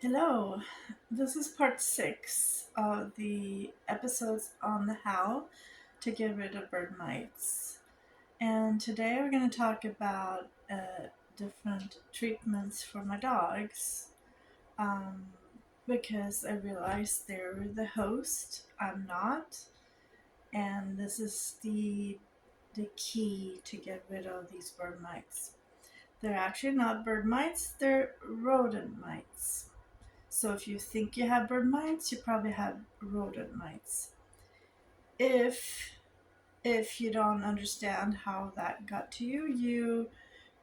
Hello, this is part six of the episodes on the how to get rid of bird mites. And today we're going to talk about different treatments for my dogs um, because I realized they're the host, I'm not, and this is the key to get rid of these bird mites. They're actually not bird mites, they're rodent mites. So if you think you have bird mites, you probably have rodent mites. If if you don't understand how that got to you, you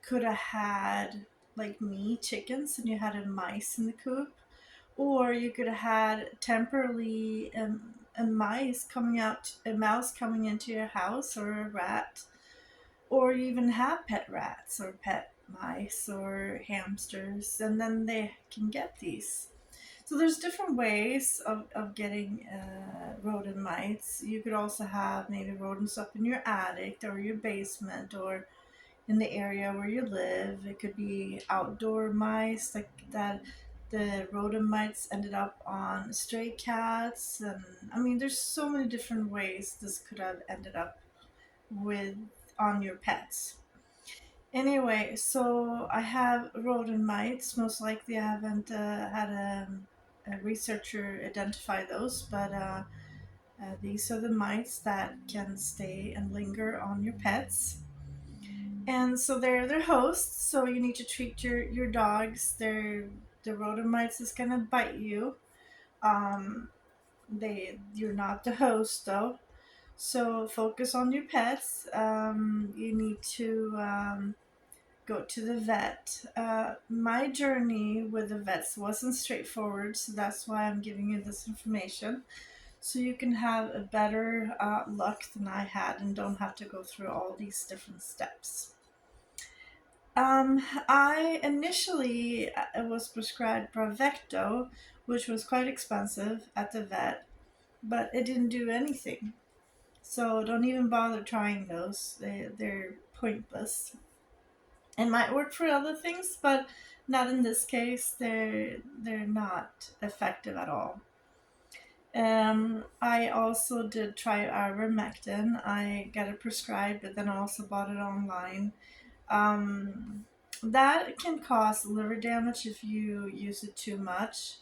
could have had like me chickens and you had a mice in the coop, or you could have had temporarily a mouse coming into your house, or a rat, or you even have pet rats or pet mice or hamsters, and then they can get these. So there's different ways of getting rodent mites. You could also have maybe rodents up in your attic or your basement or in the area where you live. It could be outdoor mice like that. The rodent mites ended up on stray cats, and I mean, there's so many different ways this could have ended up with on your pets. Anyway, so I have rodent mites. Most likely, I haven't had a researcher identify those, but these are the mites that can stay and linger on your pets. And so they're their hosts. So you need to treat your dogs. The rodent mites is gonna bite you. Um, you're not the host though. So focus on your pets. You need to go to the vet. My journey with the vets wasn't straightforward, so that's why I'm giving you this information. So you can have a better luck than I had and don't have to go through all these different steps. I initially was prescribed Bravecto, which was quite expensive at the vet, but it didn't do anything. So don't even bother trying those. They're pointless. It might work for other things, but not in this case. They're not effective at all. I also did try ivermectin. I got it prescribed, but then I also bought it online. Um, that can cause liver damage if you use it too much.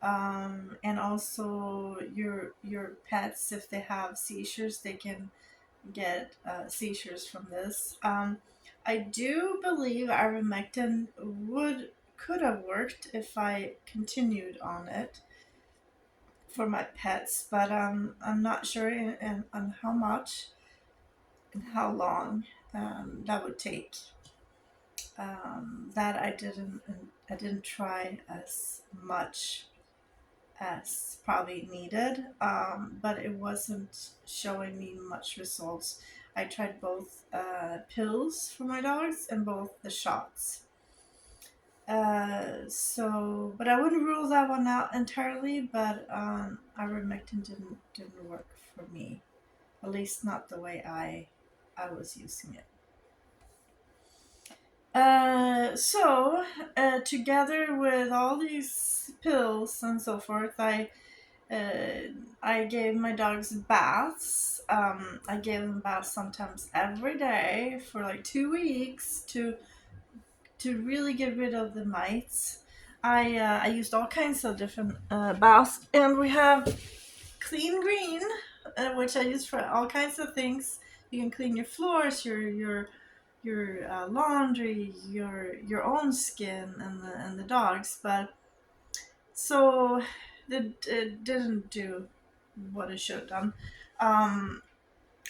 And also your pets, if they have seizures, they can get seizures from this. I do believe ivermectin would could have worked if I continued on it for my pets, but I'm not sure on how much and how long that would take. That I didn't try as much as probably needed, but it wasn't showing me much results. I tried both pills for my dogs and both the shots. But I wouldn't rule that one out entirely. But ivermectin didn't work for me, at least not the way I was using it. Together with all these pills and so forth, I gave my dogs baths. I gave them baths sometimes every day for like 2 weeks to really get rid of the mites. I used all kinds of different baths, and we have Clean Green, which I use for all kinds of things. You can clean your floors, your laundry, your own skin, and the dogs. But so it didn't do what it should have done. Um,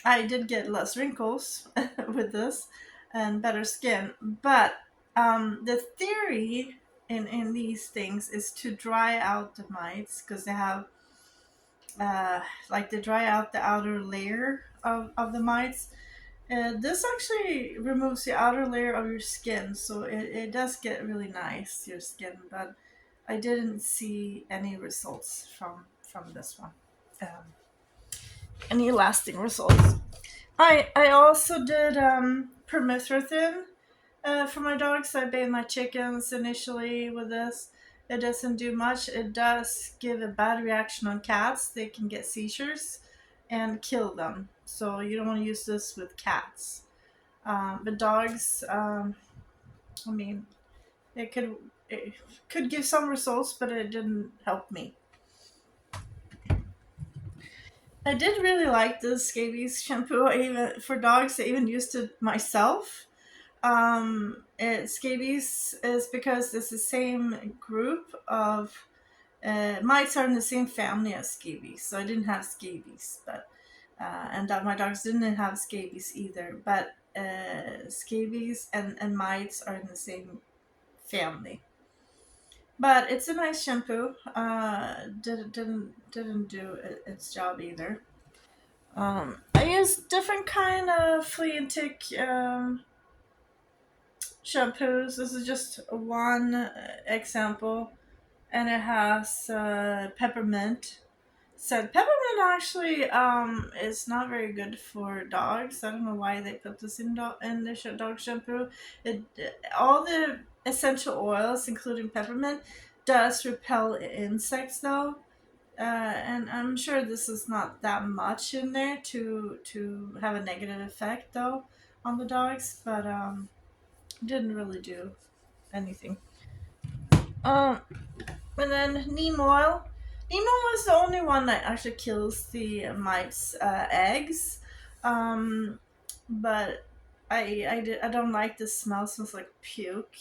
I did get less wrinkles with this and better skin, but the theory in these things is to dry out the mites because they have like they dry out the outer layer of the mites. This actually removes the outer layer of your skin, so it does get really nice, your skin, but I didn't see any results from this one. Um, any lasting results. I also did permethrin for my dogs. I bathed my chickens initially with this, It doesn't do much. It does give a bad reaction on cats. They can get seizures and kill them. So you don't want to use this with cats. But dogs, I mean, it could it could give some results, but it didn't help me. I did really like the scabies shampoo. I even for dogs, I even used it myself. Scabies is because it's the same group of mites are in the same family as scabies, so I didn't have scabies, but and that my dogs didn't have scabies either. But scabies and mites are in the same family. But it's a nice shampoo. Didn't do its job either. I use different kind of flea and tick shampoos. This is just one example, and it has peppermint. So peppermint actually is not very good for dogs. I don't know why they put this in the dog shampoo. It all the essential oils, including peppermint, does repel insects though. And I'm sure this is not that much in there to have a negative effect though on the dogs, but didn't really do anything. Um, and then neem oil. Neem oil is the only one that actually kills the mites' eggs. Um, but I don't like the smell. It smells like puke,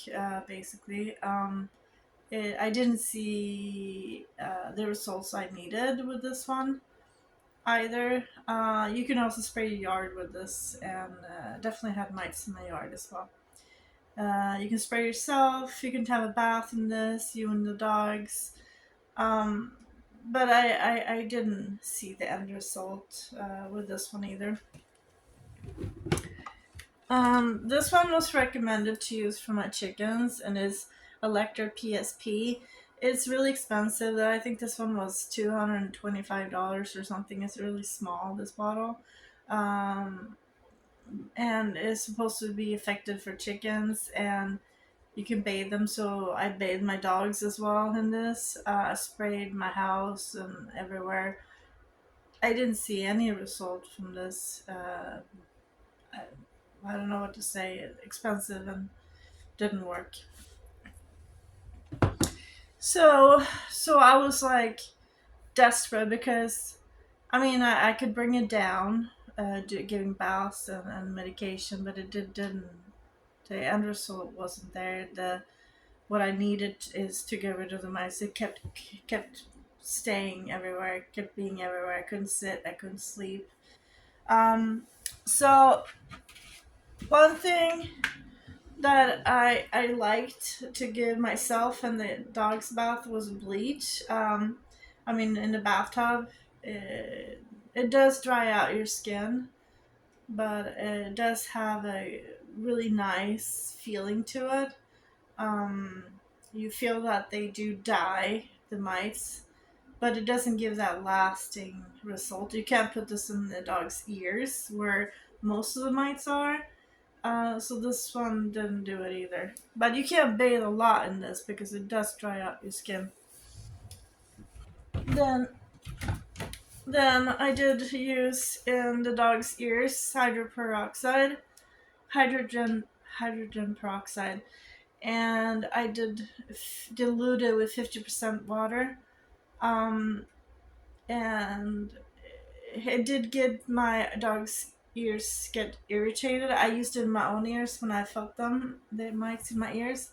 basically. I didn't see the results I needed with this one either. You can also spray your yard with this, and definitely had mites in my yard as well. You can spray yourself. You can have a bath in this, you and the dogs. Um, but I didn't see the end result with this one either. This one was recommended to use for my chickens and is Electra PSP. It's really expensive. I think this one was $225 or something. It's really small, this bottle. Um, and it's supposed to be effective for chickens, and you can bathe them. So I bathed my dogs as well in this. Sprayed my house and everywhere. I didn't see any result from this. I, I don't know what to say. Expensive and didn't work. So I was like desperate because I mean I could bring it down, giving baths and medication, but didn't. The end result wasn't there. The what I needed is to get rid of the mice. It kept staying everywhere, kept being everywhere. I couldn't sit, I couldn't sleep. Um, so one thing that I liked to give myself and the dog's bath was bleach. I mean, in the bathtub, it does dry out your skin, but it does have a really nice feeling to it. Um, you feel that they do die, the mites, but it doesn't give that lasting result. You can't put this in the dog's ears where most of the mites are. So this one didn't do it either. But you can't bathe a lot in this because it does dry out your skin. Then then I did use in the dog's ears hydroperoxide, hydrogen hydrogen peroxide, and I did dilute it with 50% water. Um, and it did get my dog's ears get irritated. I used it in my own ears when I felt them, the mites in my ears.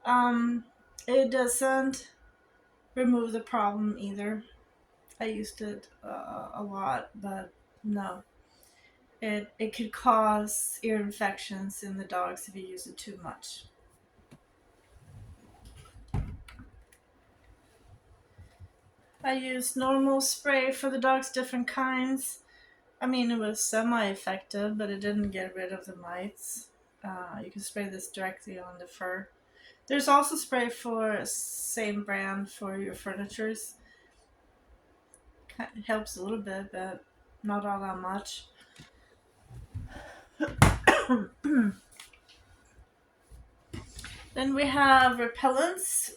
Um, it doesn't remove the problem either. I used it a lot, but no. It could cause ear infections in the dogs if you use it too much. I used normal spray for the dogs, different kinds. I mean, it was semi-effective, but it didn't get rid of the mites. You can spray this directly on the fur. There's also spray for same brand for your furnitures. It helps a little bit, but not all that much. Then we have repellents.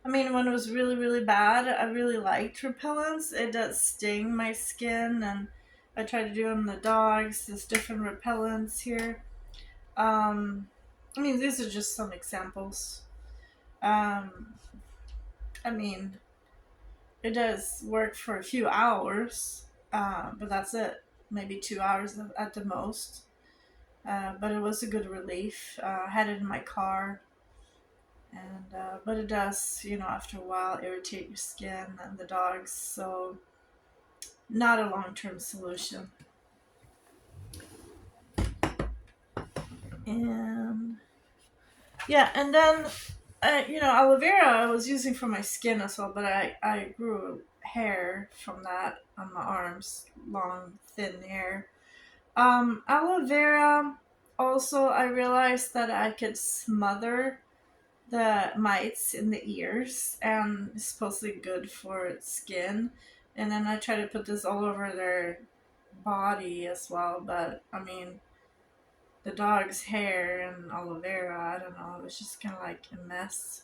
I mean, when it was really, really bad, I really liked repellents. It does sting my skin, and I try to do it on the dogs. There's different repellents here. Um, I mean, these are just some examples. Um, I mean, it does work for a few hours, but that's it. Maybe 2 hours at the most. But it was a good relief. I had it in my car, and but it does, after a while, irritate your skin and the dogs. So not a long-term solution. And yeah, and then aloe vera I was using for my skin as well, but I grew hair from that on my arms, long thin hair. Aloe vera. Also, I realized that I could smother the mites in the ears, and it's supposedly good for skin. And then I try to put this all over their body as well, but I mean, the dog's hair and aloe vera, I don't know, it was just kind of like a mess.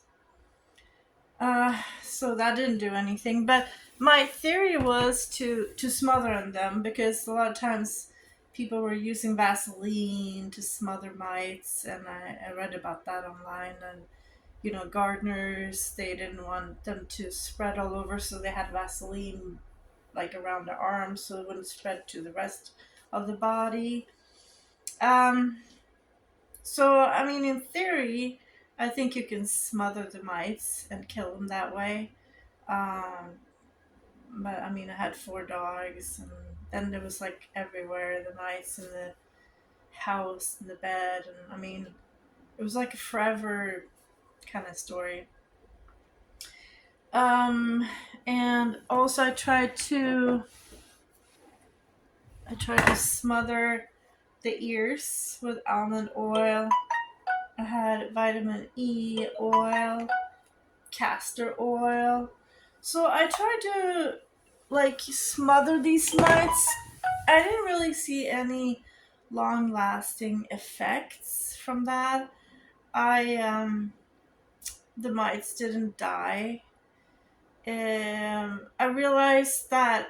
So that didn't do anything. But my theory was to smother them, because a lot of times people were using Vaseline to smother mites, and I read about that online. And gardeners, they didn't want them to spread all over, so they had Vaseline like around the arms so it wouldn't spread to the rest of the body. Um, so I mean, in theory, I think you can smother the mites and kill them that way. Um, but I mean, I had four dogs, and then there was like everywhere the mice in the house, in the bed, and I mean, it was like a forever kind of story. Um, and also I tried to smother the ears with almond oil. I had vitamin E oil, castor oil. So I tried to like smother these mites. I didn't really see any long lasting effects from that. I The mites didn't die. I realized that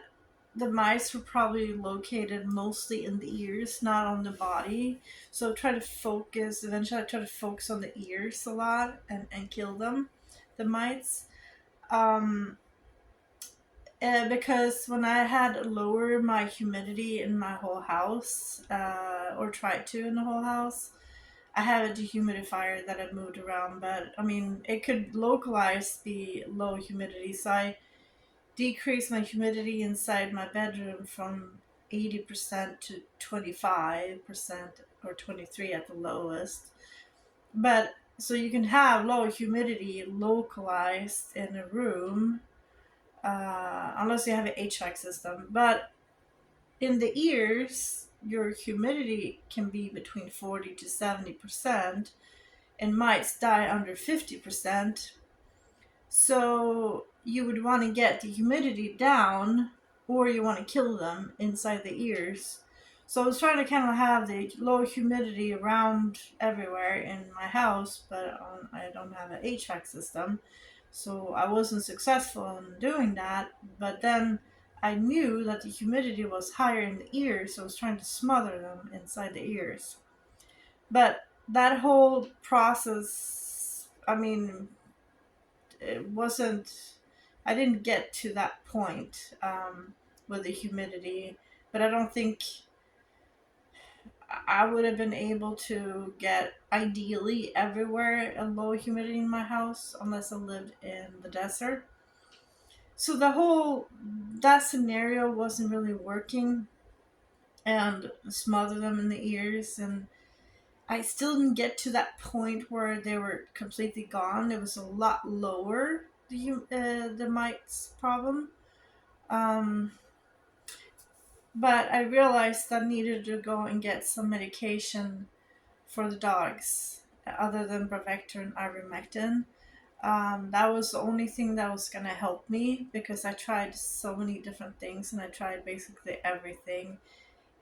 the mice were probably located mostly in the ears, not on the body. So eventually I try to focus on the ears a lot, and kill them, the mites. Um, because when I had lowered my humidity in my whole house, or tried to in the whole house, I had a dehumidifier that I moved around, but I mean, it could localize the low humidity. So I decrease my humidity inside my bedroom from 80% to 25%, or 23 at the lowest. But so you can have low humidity localized in a room, unless you have an HVAC system. But in the ears, your humidity can be between 40 to 70%, and might die under 50%. So you would want to get the humidity down, or you want to kill them inside the ears. So I was trying to kind of have the low humidity around everywhere in my house, but I don't have an HVAC system. So I wasn't successful in doing that. But then I knew that the humidity was higher in the ears, so I was trying to smother them inside the ears. But that whole process, I mean, it wasn't, I didn't get to that point, with the humidity. But I don't think I would have been able to get ideally everywhere a low humidity in my house unless I lived in the desert. So that scenario wasn't really working, and smother them in the ears. And I still didn't get to that point where they were completely gone. It was a lot lower, the mites problem. Um, but I realized I needed to go and get some medication for the dogs, other than Bravector and ivermectin. That was the only thing that was gonna help me, because I tried so many different things, and I tried basically everything,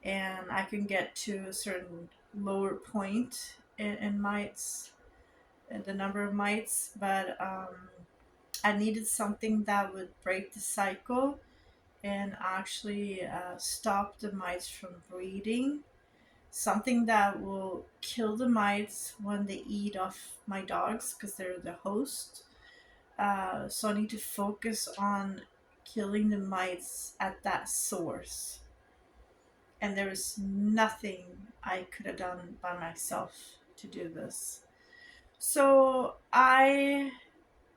and I can get to a certain lower point in mites, in the number of mites, but I needed something that would break the cycle and actually stop the mites from breeding. Something that will kill the mites when they eat off my dogs because they're the host. So I need to focus on killing the mites at that source. And there was nothing I could have done by myself to do this. So I've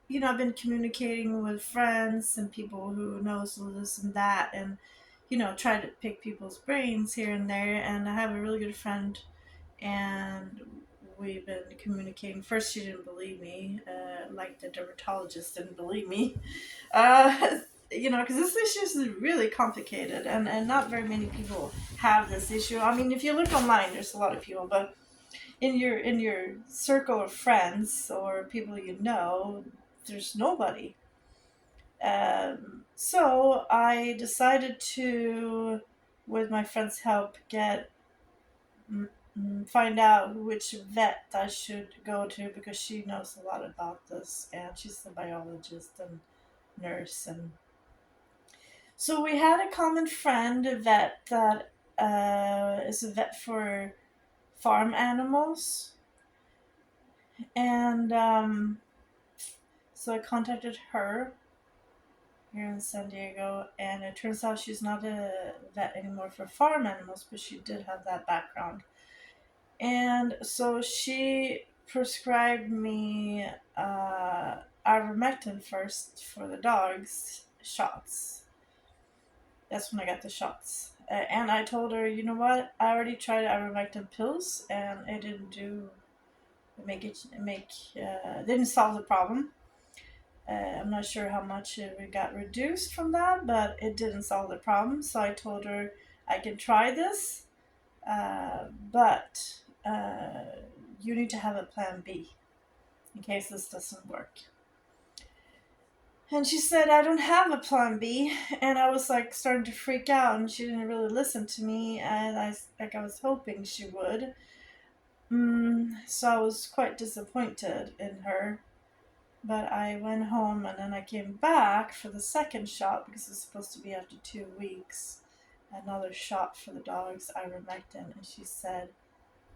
been communicating with friends and people who knows this and that, and try to pick people's brains here and there. And I have a really good friend, and we've been communicating. First, she didn't believe me, like the dermatologist didn't believe me, uh, because this issue is really complicated, and not very many people have this issue. I mean, if you look online, there's a lot of people, but in your circle of friends or people there's nobody. So I decided to, with my friend's help, find out which vet I should go to because she knows a lot about this and she's a biologist and nurse. And so we had a common friend, a vet that is a vet for farm animals. And so I contacted her here in San Diego, and it turns out she's not a vet anymore for farm animals, but she did have that background. And so she prescribed me ivermectin first for the dogs, shots. That's when I got the shots. And I told her, you know what? I already tried ivermectin pills, and it didn't didn't solve the problem. I'm not sure how much it got reduced from that, but it didn't solve the problem. So I told her I can try this, but you need to have a plan B in case this doesn't work. And she said, I don't have a plan B. And I was like starting to freak out, and she didn't really listen to me, and I was hoping she would. So I was quite disappointed in her. But I went home and then I came back for the second shot because it's supposed to be after 2 weeks. Another shot for the dogs, ivermectin. And she said,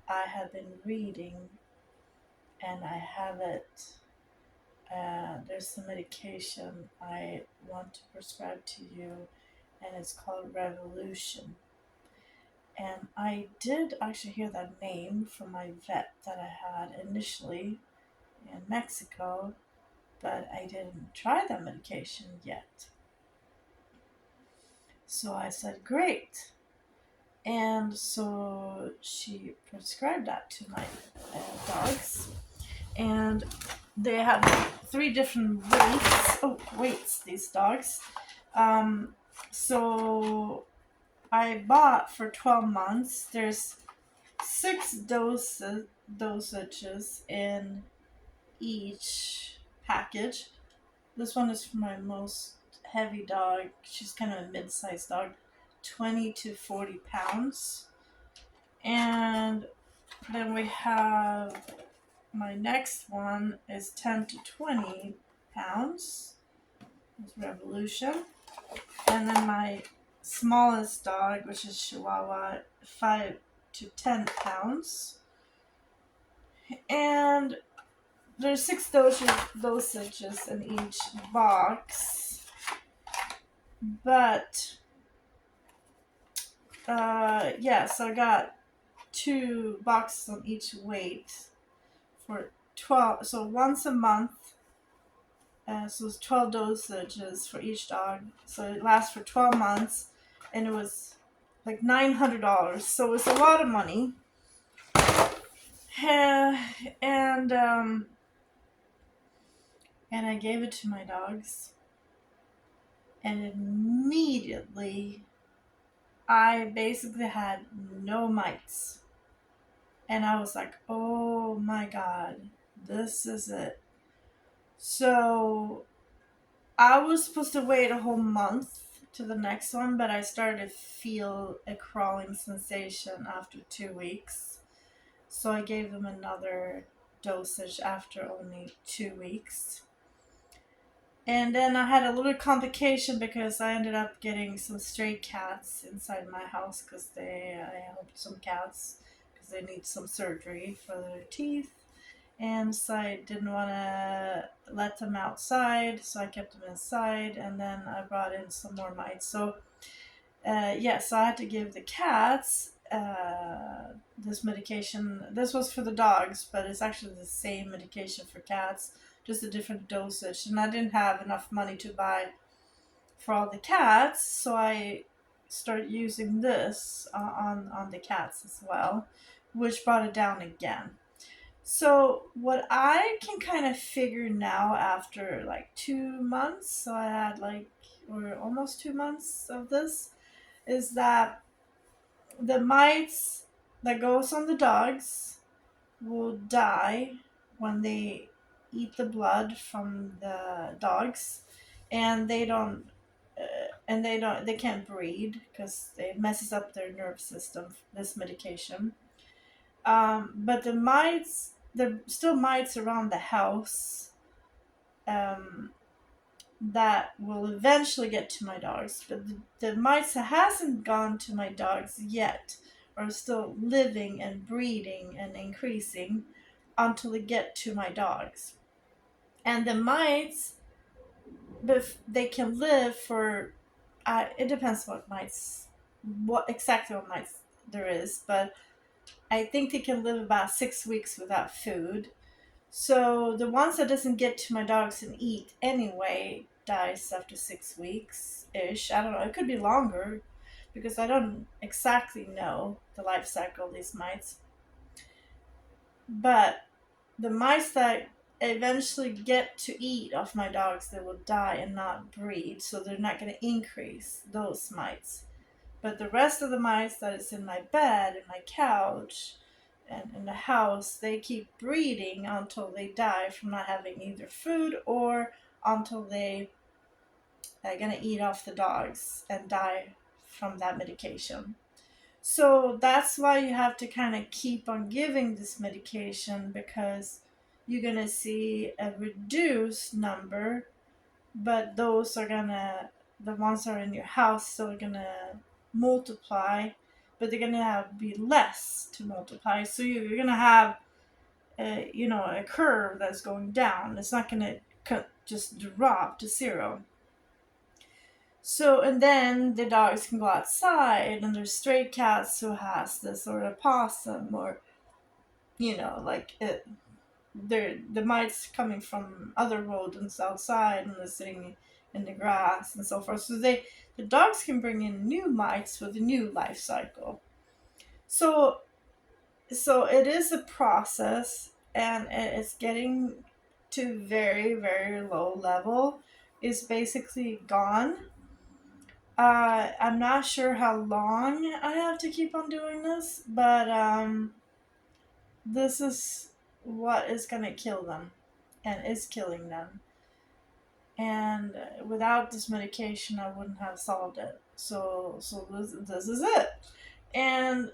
I have been reading and I have it. There's some medication I want to prescribe to you, and it's called Revolution. And I did actually hear that name from my vet that I had initially in Mexico, but I didn't try that medication yet. So I said, great. And so she prescribed that to my dogs. And they have 3 different weights, these dogs. So I bought for 12 months. There's 6 dosages in each package. This one is for my most heavy dog. She's kind of a mid-sized dog, 20 to 40 pounds. And then we have my next one is 10 to 20 pounds. It's Revolution. And then my smallest dog, which is Chihuahua, 5 to 10 pounds. And there's 6 dosages in each box. But so I got 2 boxes on each weight for 12. So once a month. So it's 12 dosages for each dog. So it lasts for 12 months, and it was like $900. So it's a lot of money. And I gave it to my dogs, and immediately I basically had no mites. And I was like, oh my God, this is it. So I was supposed to wait a whole month to the next one, but I started to feel a crawling sensation after 2 weeks. So I gave them another dosage after only 2 weeks. And then I had a little complication because I ended up getting some stray cats inside my house because I helped some cats because they need some surgery for their teeth. And so I didn't want to let them outside, so I kept them inside. And then I brought in some more mites. So so I had to give the cats this medication. This was for the dogs, but it's actually the same medication for cats, just a different dosage. And I didn't have enough money to buy for all the cats, so I started using this on the cats as well, which brought it down again. So what I can kind of figure now after like 2 months, so I had like or almost 2 months of this, is that the mites that goes on the dogs will die when they eat the blood from the dogs, and they can't breed because it messes up their nerve system, this medication. But the mites, there still mites around the house, um, that will eventually get to my dogs. But the mice that hasn't gone to my dogs yet are still living and breeding and increasing until they get to my dogs. And the mites, they can live for, it depends what exactly what mites there is, but I think they can live about 6 weeks without food. So the ones that doesn't get to my dogs and eat anyway dies after 6 weeks ish. I don't know. It could be longer because I don't exactly know the life cycle of these mites. But the mice that eventually get to eat off my dogs, they will die and not breed. So they're not going to increase those mites. But the rest of the mice that is in my bed, in my couch, and in the house, they keep breeding until they die from not having either food or until they are gonna eat off the dogs and die from that medication. So that's why you have to kind of keep on giving this medication because you're gonna see a reduced number, but the ones that are in your house still gonna multiply, but they're gonna be less to multiply. So you're gonna have a curve that's going down. It's not gonna just drop to zero. So and then the dogs can go outside, and there's stray cats who has this, or a possum, or like the mites coming from other rodents outside and they're sitting in the grass and so forth. So the dogs can bring in new mites with a new life cycle. So it is a process, and it's getting to very very low level. It's basically gone. I'm not sure how long I have to keep on doing this, but this is what is gonna kill them, and is killing them. And without this medication, I wouldn't have solved it. So this is it. And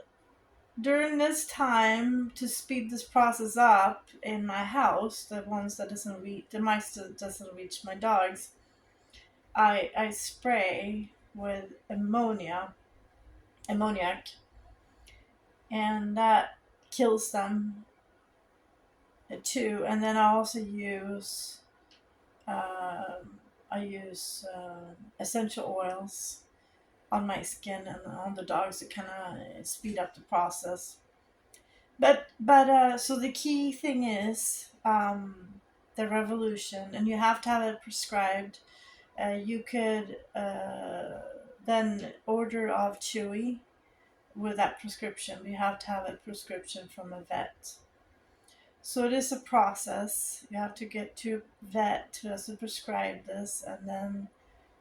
during this time, to speed this process up in my house, the ones that doesn't reach, the mice that doesn't reach my dogs, I spray with ammoniac, and that kills them too. And then uh, I use essential oils on my skin and on the dogs to kind of speed up the process. But so the key thing is the revolution, and you have to have it prescribed. You could then order of Chewy with that prescription. You have to have a prescription from a vet. So it is a process. You have to get to a vet who has to prescribe this, and then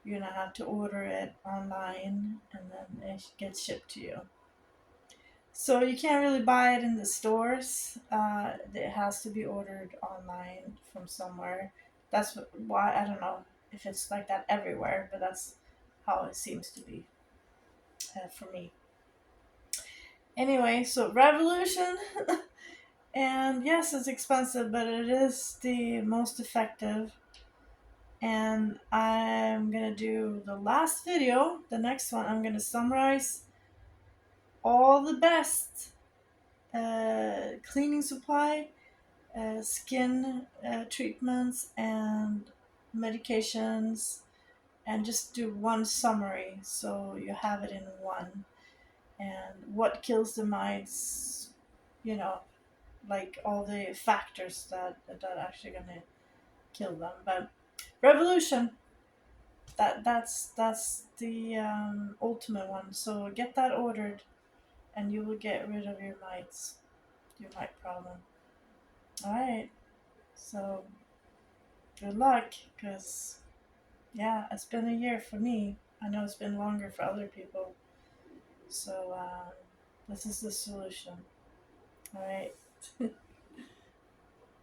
you're gonna have to order it online, and then it gets shipped to you. So you can't really buy it in the stores. It has to be ordered online from somewhere. Why I don't know if it's like that everywhere, but that's how it seems to be for me. Anyway, so Revolution, and yes, it's expensive, but it is the most effective. And I'm gonna do the last video, the next one. I'm gonna summarize all the best cleaning supply, skin treatments, and medications, and just do one summary so you have it in one. And what kills the mites, you know, like all the factors that actually gonna kill them. But revolution, that's the ultimate one. So get that ordered, and you will get rid of your mites, your mite problem. All right. So good luck, cause yeah, it's been a year for me. I know it's been longer for other people. So this is the solution. All right.